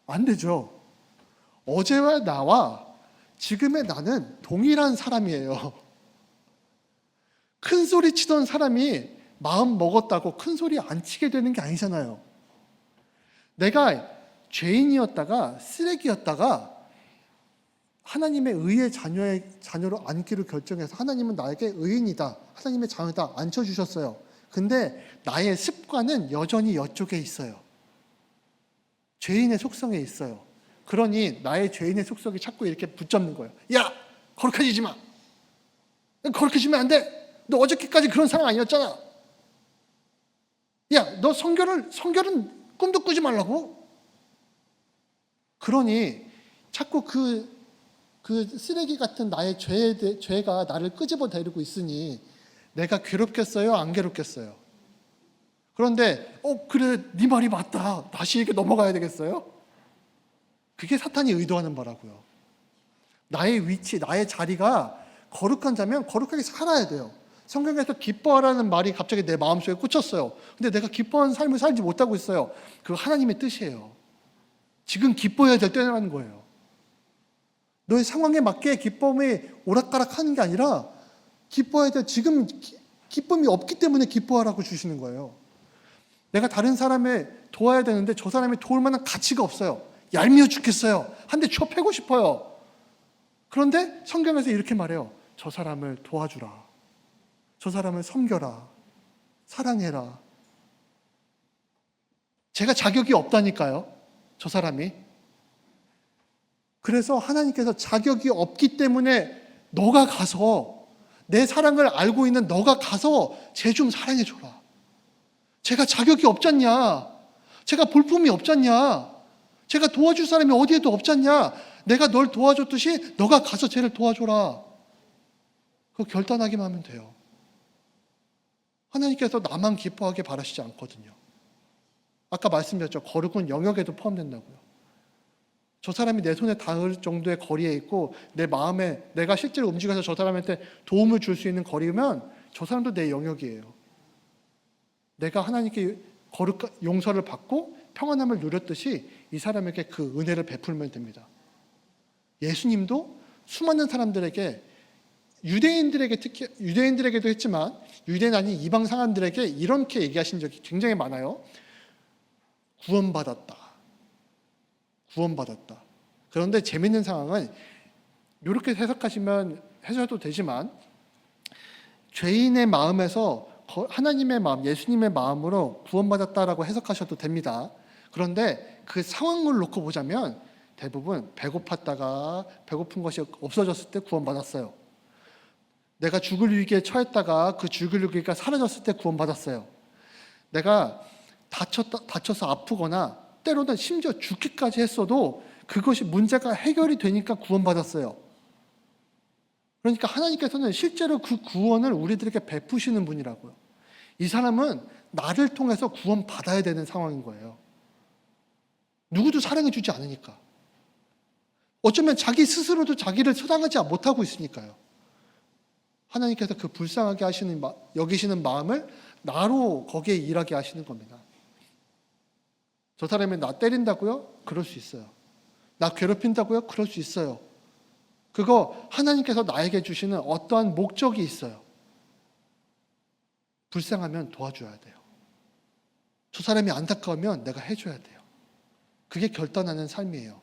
안 되죠. 어제와 나와 지금의 나는 동일한 사람이에요. 큰 소리 치던 사람이 마음 먹었다고 큰 소리 안 치게 되는 게 아니잖아요. 내가 죄인이었다가 쓰레기였다가 하나님의 의의 자녀로 앉기로 결정해서 하나님은 나에게 의인이다, 하나님의 자녀다 앉혀주셨어요. 근데 나의 습관은 여전히 이쪽에 있어요. 죄인의 속성에 있어요. 그러니 나의 죄인의 속성이 자꾸 이렇게 붙잡는 거예요. 야, 거룩해지지 마. 거룩해지면 안 돼. 너 어저께까지 그런 사람 아니었잖아. 야, 너 성결은 꿈도 꾸지 말라고. 그러니 자꾸 그 쓰레기 같은 나의 죄가 나를 끄집어 내리고 있으니 내가 괴롭겠어요? 안 괴롭겠어요? 그런데 그래, 네 말이 맞다. 다시 이렇게 넘어가야 되겠어요? 그게 사탄이 의도하는 바라고요. 나의 위치, 나의 자리가 거룩한 자면 거룩하게 살아야 돼요. 성경에서 기뻐하라는 말이 갑자기 내 마음속에 꽂혔어요. 근데 내가 기뻐하는 삶을 살지 못하고 있어요. 그거 하나님의 뜻이에요. 지금 기뻐해야 될 때라는 거예요. 너의 상황에 맞게 기쁨이 오락가락하는 게 아니라 기뻐해야 될, 지금 기쁨이 없기 때문에 기뻐하라고 주시는 거예요. 내가 다른 사람을 도와야 되는데 저 사람이 도울 만한 가치가 없어요. 얄미워 죽겠어요. 한 대 쳐 패고 싶어요. 그런데 성경에서 이렇게 말해요. 저 사람을 도와주라. 저 사람을 섬겨라. 사랑해라. 제가 자격이 없다니까요. 저 사람이. 그래서 하나님께서 자격이 없기 때문에 너가 가서, 내 사랑을 알고 있는 너가 가서 쟤 좀 사랑해줘라. 제가 자격이 없잖냐. 제가 볼품이 없잖냐. 제가 도와줄 사람이 어디에도 없잖냐. 내가 널 도와줬듯이 너가 가서 쟤를 도와줘라. 그거 결단하기만 하면 돼요. 하나님께서 나만 기뻐하게 바라시지 않거든요. 아까 말씀드렸죠. 거룩은 영역에도 포함된다고요. 저 사람이 내 손에 닿을 정도의 거리에 있고 내 마음에 내가 실제로 움직여서 저 사람한테 도움을 줄 수 있는 거리면 저 사람도 내 영역이에요. 내가 하나님께 용서를 받고 평안함을 누렸듯이 이 사람에게 그 은혜를 베풀면 됩니다. 예수님도 수많은 사람들에게, 특히 유대인들에게도 했지만 유대인 아닌 이방 사람들에게 이렇게 얘기하신 적이 굉장히 많아요. 구원받았다. 그런데 재밌는 상황은 이렇게 해석하셔도 되지만 죄인의 마음에서 하나님의 마음, 예수님의 마음으로 구원받았다라고 해석하셔도 됩니다. 그런데 그 상황을 놓고 보자면 대부분 배고팠다가 배고픈 것이 없어졌을 때 구원받았어요. 내가 죽을 위기에 처했다가 그 죽을 위기가 사라졌을 때 구원받았어요. 내가 다쳐서 아프거나 때로는 심지어 죽기까지 했어도 그것이 문제가 해결이 되니까 구원받았어요. 그러니까 하나님께서는 실제로 그 구원을 우리들에게 베푸시는 분이라고요. 이 사람은 나를 통해서 구원받아야 되는 상황인 거예요. 누구도 사랑해주지 않으니까. 어쩌면 자기 스스로도 자기를 사랑하지 못하고 있으니까요. 하나님께서 그 불쌍하게 여기시는 마음을 나로 거기에 일하게 하시는 겁니다. 저 사람이 나 때린다고요? 그럴 수 있어요. 나 괴롭힌다고요? 그럴 수 있어요. 그거 하나님께서 나에게 주시는 어떠한 목적이 있어요. 불쌍하면 도와줘야 돼요. 저 사람이 안타까우면 내가 해줘야 돼요. 그게 결단하는 삶이에요.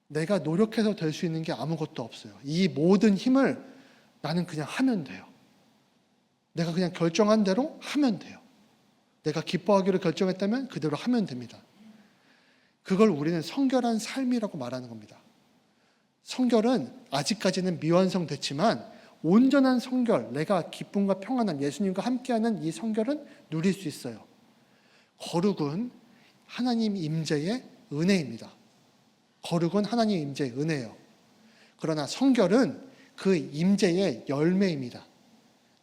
내가 노력해서 될 수 있는 게 아무것도 없어요. 이 모든 힘을 나는 그냥 하면 돼요. 내가 그냥 결정한 대로 하면 돼요. 내가 기뻐하기로 결정했다면 그대로 하면 됩니다. 그걸 우리는 성결한 삶이라고 말하는 겁니다. 성결은 아직까지는 미완성됐지만 온전한 성결, 내가 기쁨과 평안한 예수님과 함께하는 이 성결은 누릴 수 있어요. 거룩은 하나님 임재의 은혜입니다. 거룩은 하나님 임재의 은혜예요. 그러나 성결은 그 임재의 열매입니다.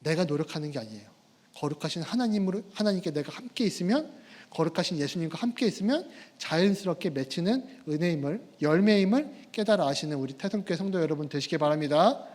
내가 노력하는 게 아니에요. 거룩하신 하나님께 내가 함께 있으면, 거룩하신 예수님과 함께 있으면 자연스럽게 맺히는 은혜임을, 열매임을 깨달아 아시는 우리 태동교회 성도 여러분 되시기 바랍니다.